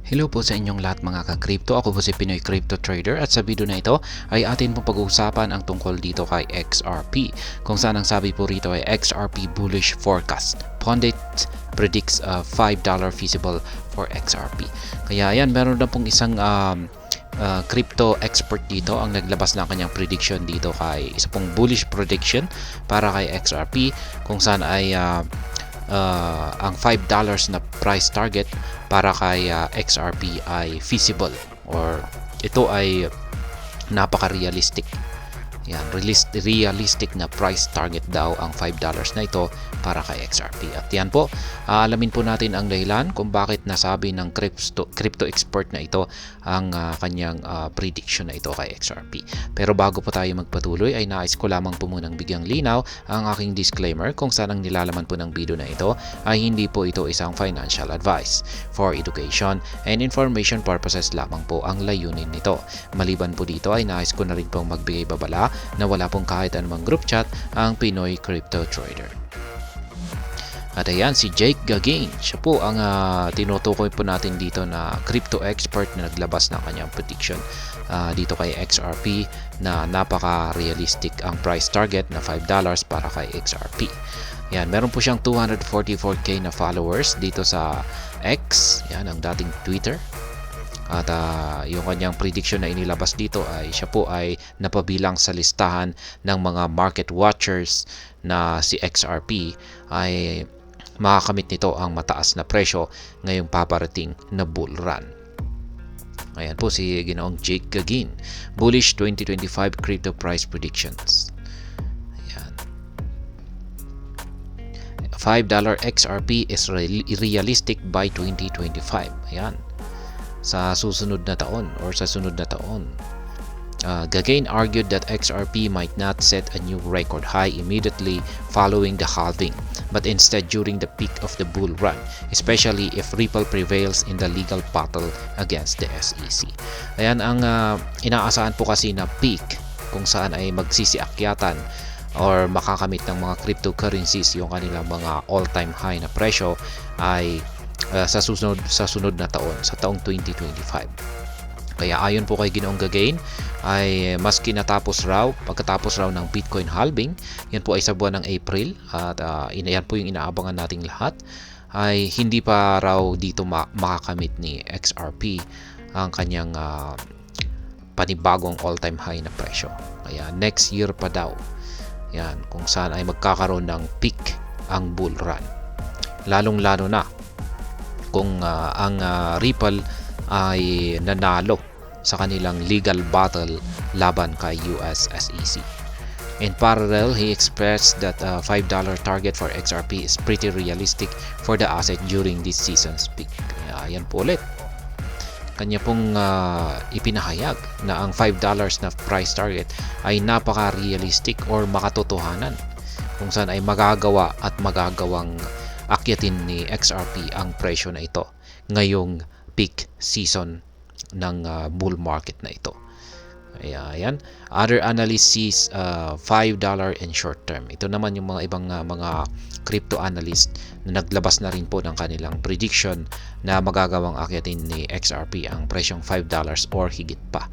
Hello po sa inyong lahat mga ka-crypto. Ako po si Pinoy Crypto Trader at sa video na ito ay atin pong pag-uusapan ang tungkol dito kay XRP. Kung saan ang sabi po rito ay XRP bullish forecast. Pundit predicts $5 feasible for XRP. Kaya yan, meron na pong isang crypto expert dito ang naglabas ng kanyang prediction dito kay isa pong bullish prediction para kay XRP kung saan ay ang $5 na price target para kay XRP ay feasible or ito ay napaka-realistic. Yan, realistic na price target daw ang $5 na ito para kay XRP. At yan po, alamin po natin ang dahilan kung bakit nasabi ng crypto expert na ito ang kanyang prediction na ito kay XRP. Pero bago po tayo magpatuloy ay nais ko lamang po munang bigyang linaw ang aking disclaimer kung saan ang nilalaman po ng video na ito ay hindi po ito isang financial advice. For education and information purposes lamang po ang layunin nito. Maliban po dito ay nais ko na rin pong magbigay babala na wala pong kahit anumang group chat ang Pinoy Crypto Trader. At ayan, si Jake Gagain. Siya po ang tinutukoy po natin dito na crypto expert na naglabas ng kanyang prediction dito kay XRP na napaka-realistic ang price target na $5 para kay XRP. Yan, meron po siyang 244k na followers dito sa X. Yan, ang dating Twitter. At yung kanyang prediction na inilabas dito ay siya po ay napabilang sa listahan ng mga market watchers na si XRP ay makakamit nito ang mataas na presyo ngayong paparating na bull run. Ayan po si Ginoong Jake Gagain. Bullish 2025 crypto price predictions. Ayan. $5 XRP is realistic by 2025. Ayan. Sa susunod na taon or sa sunod na taon. Gagain argued that XRP might not set a new record high immediately following the halving, but instead during the peak of the bull run, especially if Ripple prevails in the legal battle against the SEC. Ayan ang inaasahan po kasi na peak kung saan ay magsisiakyatan or makakamit ng mga cryptocurrencies yung kanilang mga all-time high na presyo ay sa sunod na taon, sa taong 2025. Kaya ayon po kay Ginoong Gagain ay maski pagkatapos raw ng Bitcoin halving, yan po ay sa buwan ng April at yan po yung inaabangan nating lahat, ay hindi pa raw dito makakamit ni XRP ang kanyang panibagong all-time high na presyo. Kaya next year pa daw yan kung saan ay magkakaroon ng peak ang bull run. Lalong-lalo na kung ang Ripple ay nanalo sa kanilang legal battle laban kay US SEC. In parallel, he expressed that $5 target for XRP is pretty realistic for the asset during this season's peak. Ayan po ulit. Kanya pong ipinahayag na ang $5 na price target ay napaka-realistic or makatotohanan kung saan ay magagawang akyatin ni XRP ang presyo na ito ngayong peak season ng bull market na ito. Ayan. Other analysts sees $5 in short term. Ito naman yung mga ibang mga crypto analyst na naglabas na rin po ng kanilang prediction na magagawang akyatin ni XRP ang presyong $5 or higit pa.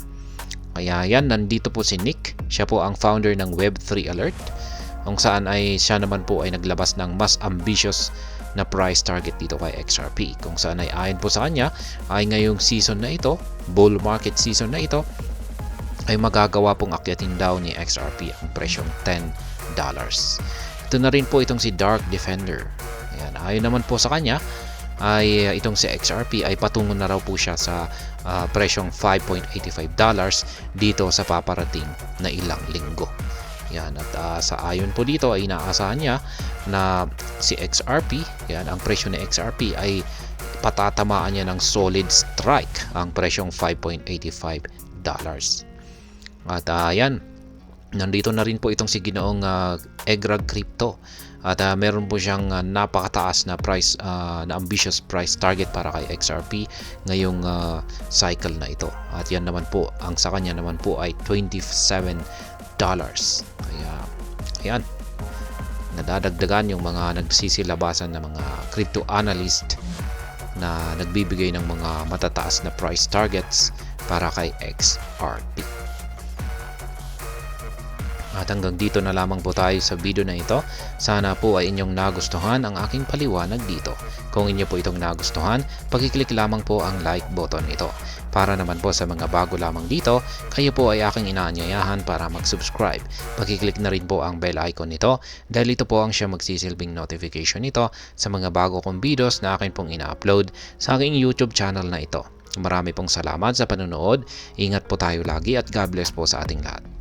Kaya yan, nandito po si Nick. Siya po ang founder ng Web3 Alert, kung saan ay siya naman po ay naglabas ng mas ambitious na price target dito kay XRP, kung saan ay ayon po sa kanya ay ngayong season na ito, bull market season na ito, ay magagawa pong akyatin daw ni XRP ang presyong $10. Ito na rin po itong si Dark Defender. Ayan, ayon naman po sa kanya ay itong si XRP ay patungo na raw po siya sa presyong $5.85 dito sa paparating na ilang linggo. Yan, at sa ayon po dito ay inaasahan niya na si XRP, yan, ang presyo ni XRP ay patatamaan niya ng solid strike ang presyong $5.85. At yan, nandito na rin po itong si Ginoong Egrag Crypto. At meron po siyang napakataas na price na ambitious price target para kay XRP ngayong cycle na ito. At yan naman po, ang sa kanya naman po ay $27. Kaya ayan, nadadagdagan yung mga nagsisilabasan ng mga crypto analyst na nagbibigay ng mga matataas na price targets para kay XRP. At hanggang dito na lamang po tayo sa video na ito. Sana po ay inyong nagustuhan ang aking paliwanag dito. Kung inyo po itong nagustuhan, pag-click lamang po ang like button ito. Para naman po sa mga bago lamang dito, kayo po ay aking inaanyayahan para mag-subscribe. Pag-click na rin po ang bell icon nito dahil ito po ang siya magsisilbing notification nito sa mga bago kong videos na akin pong ina-upload sa aking YouTube channel na ito. Marami pong salamat sa panonood. Ingat po tayo lagi at God bless po sa ating lahat.